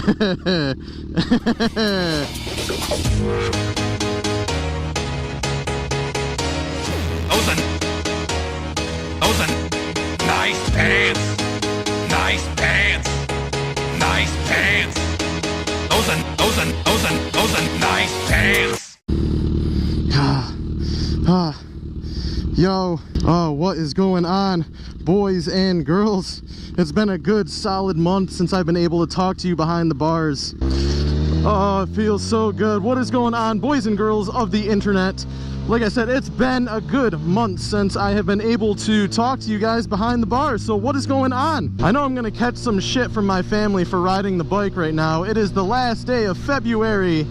Nice pants. Nice pants. Nice pants. Those are nice pants. Yo, what is going on, boys and girls? It's been a good solid month since I've been able to talk to you behind the bars. Oh, it feels so good. What is going on, boys and girls of the internet? Like I said, it's been a good month since I have been able to talk to you guys behind the bars. So what is going on? I know I'm gonna catch some shit from my family for riding the bike right now. It is the last day of February,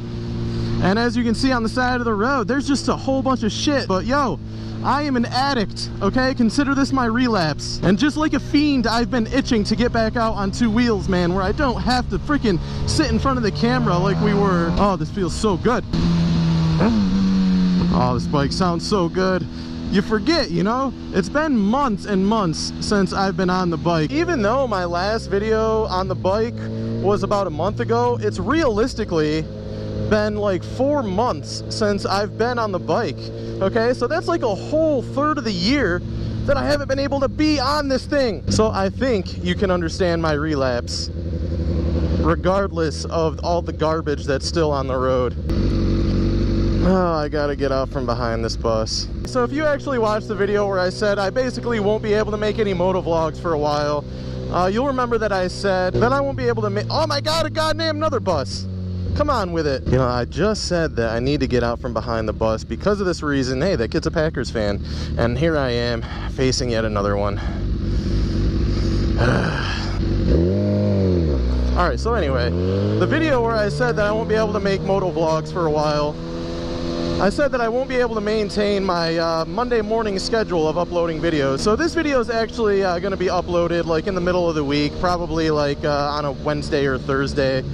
and as you can see on the side of the road, there's just a whole bunch of shit. But yo, I am an addict, okay? Consider this my relapse. And just like a fiend, I've been itching to get back out on two wheels, man, where I don't have to freaking sit in front of the camera like we were. Oh, this feels so good. Oh, this bike sounds so good. You forget, you know? It's been months and months since I've been on the bike. Even though my last video on the bike was about a month ago, it's realistically been like 4 months since I've been on the bike. Okay, so that's like a whole third of the year that I haven't been able to be on this thing. So I think you can understand my relapse, regardless of all the garbage that's still on the road. Oh, I gotta get out from behind this bus. So if you actually watched the video where I said I basically won't be able to make any motovlogs for a while, you'll remember that I said that I won't be able to make— oh my god, a goddamn another bus! Come on with it. You know, I just said that I need to get out from behind the bus because of this reason. Hey, that kid's a Packers fan. And here I am, facing yet another one. Alright, so anyway, the video where I said that I won't be able to make motovlogs for a while, I said that I won't be able to maintain my Monday morning schedule of uploading videos. So this video is actually going to be uploaded like in the middle of the week, probably like on a Wednesday or Thursday.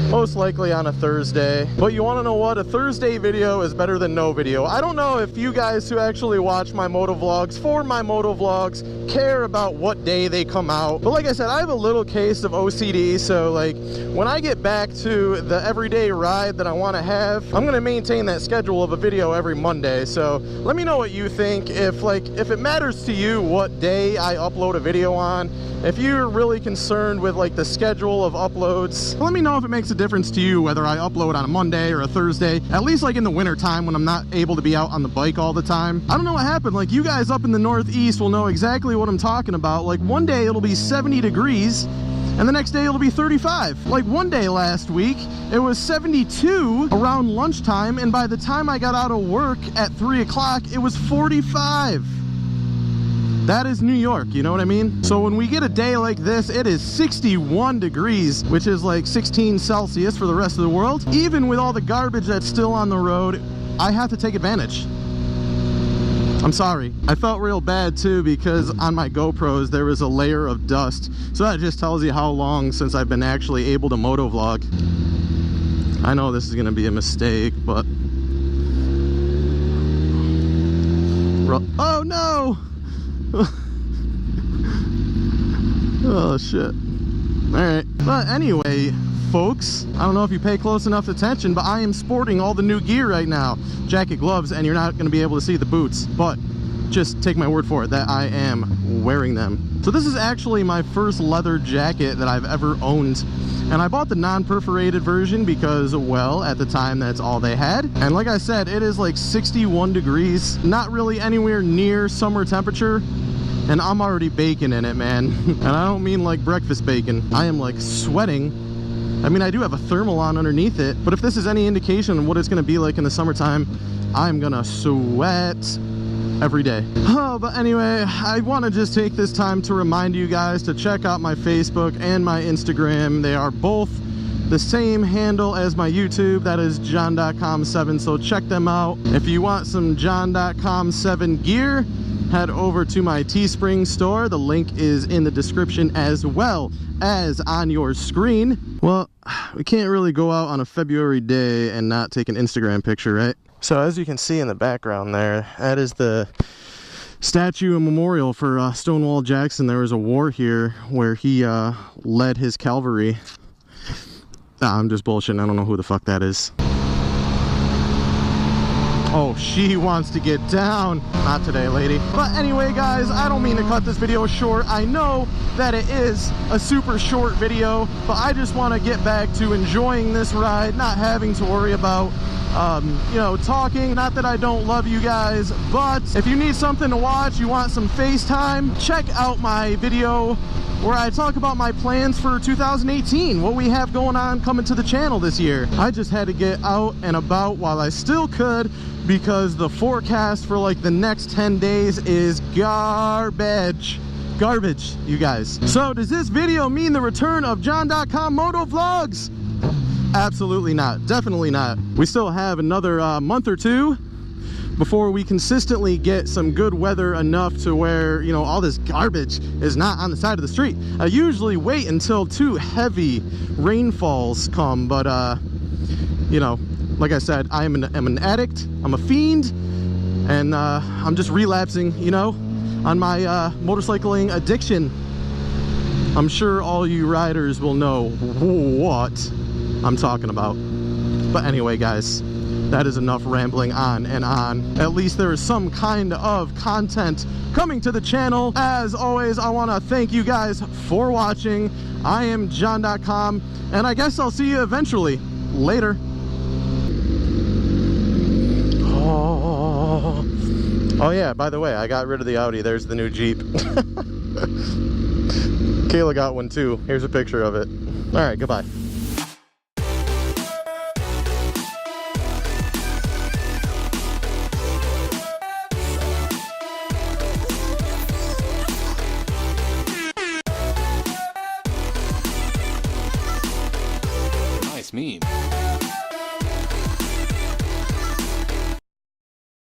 Most likely on a Thursday. But you want to know what? A Thursday video is better than no video. I don't know if you guys who actually watch my motovlogs for my motovlogs care about what day they come out. But like I said, I have a little case of OCD, so like when I get back to the everyday ride that I want to have, I'm going to maintain that schedule of a video every Monday. So let me know what you think. If it matters to you what day I upload a video on, if you're really concerned with like the schedule of uploads, let me know if it makes a difference to you whether I upload on a Monday or a Thursday, at least like in the winter time when I'm not able to be out on the bike all the time. I don't know what happened. Like, you guys up in the Northeast will know exactly what I'm talking about. Like, one day it'll be 70 degrees and the next day it'll be 35. Like one day last week it was 72 around lunchtime, and by the time I got out of work at 3 o'clock it was 45. That is New York, you know what I mean? So when we get a day like this, it is 61 degrees, which is like 16 Celsius for the rest of the world. Even with all the garbage that's still on the road, I have to take advantage. I'm sorry. I felt real bad too because on my GoPros there was a layer of dust. So that just tells you how long since I've been actually able to motovlog. I know this is gonna be a mistake, but... oh no! Oh shit. Alright, but anyway folks, I don't know if you pay close enough attention, but I am sporting all the new gear right now. Jacket, gloves, and you're not going to be able to see the boots, but just take my word for it that I am wearing them. So this is actually my first leather jacket that I've ever owned, and I bought the non-perforated version because, well, at the time that's all they had. And like I said, it is like 61 degrees, not really anywhere near summer temperature, and I'm already baking in it, man. And I don't mean like breakfast bacon. I am like sweating. I mean, I do have a thermal on underneath it, but if this is any indication of what it's gonna be like in the summertime, I'm gonna sweat every day. Oh, but anyway, I want to just take this time to remind you guys to check out my Facebook and my Instagram. They are both the same handle as my YouTube. That is john.com7, so check them out. If you want some john.com7 gear, head over to my Teespring store. The link is in the description as well as on your screen. Well, we can't really go out on a February day and not take an Instagram picture, right? So as you can see in the background there, that is the statue and memorial for Stonewall Jackson. There was a war here where he led his cavalry Nah, I'm just bullshitting. I don't know who the fuck that is. Oh, she wants to get down. Not today, lady. But anyway, guys, I don't mean to cut this video short. I know that it is a super short video, but I just want to get back to enjoying this ride, not having to worry about, you know, talking. Not that I don't love you guys, but if you need something to watch, you want some FaceTime, check out my video where I talk about my plans for 2018, what we have going on coming to the channel this year. I just had to get out and about while I still could, because the forecast for like the next 10 days is garbage, you guys. So does this video mean the return of John.com motovlogs? Absolutely not, definitely not. We still have another month or two before we consistently get some good weather enough to where, you know, all this garbage is not on the side of the street. I usually wait until 2 heavy rainfalls come, but you know, like I said, I'm an addict, I'm a fiend, and I'm just relapsing, you know, on my motorcycling addiction. I'm sure all you riders will know what I'm talking about. But anyway, guys, that is enough rambling on and on. At least there is some kind of content coming to the channel. As always, I want to thank you guys for watching. I am John.com, and I guess I'll see you eventually. Later. Oh yeah, by the way, I got rid of the Audi. There's the new Jeep. Kayla got one too. Here's a picture of it. All right, goodbye. Nice meme.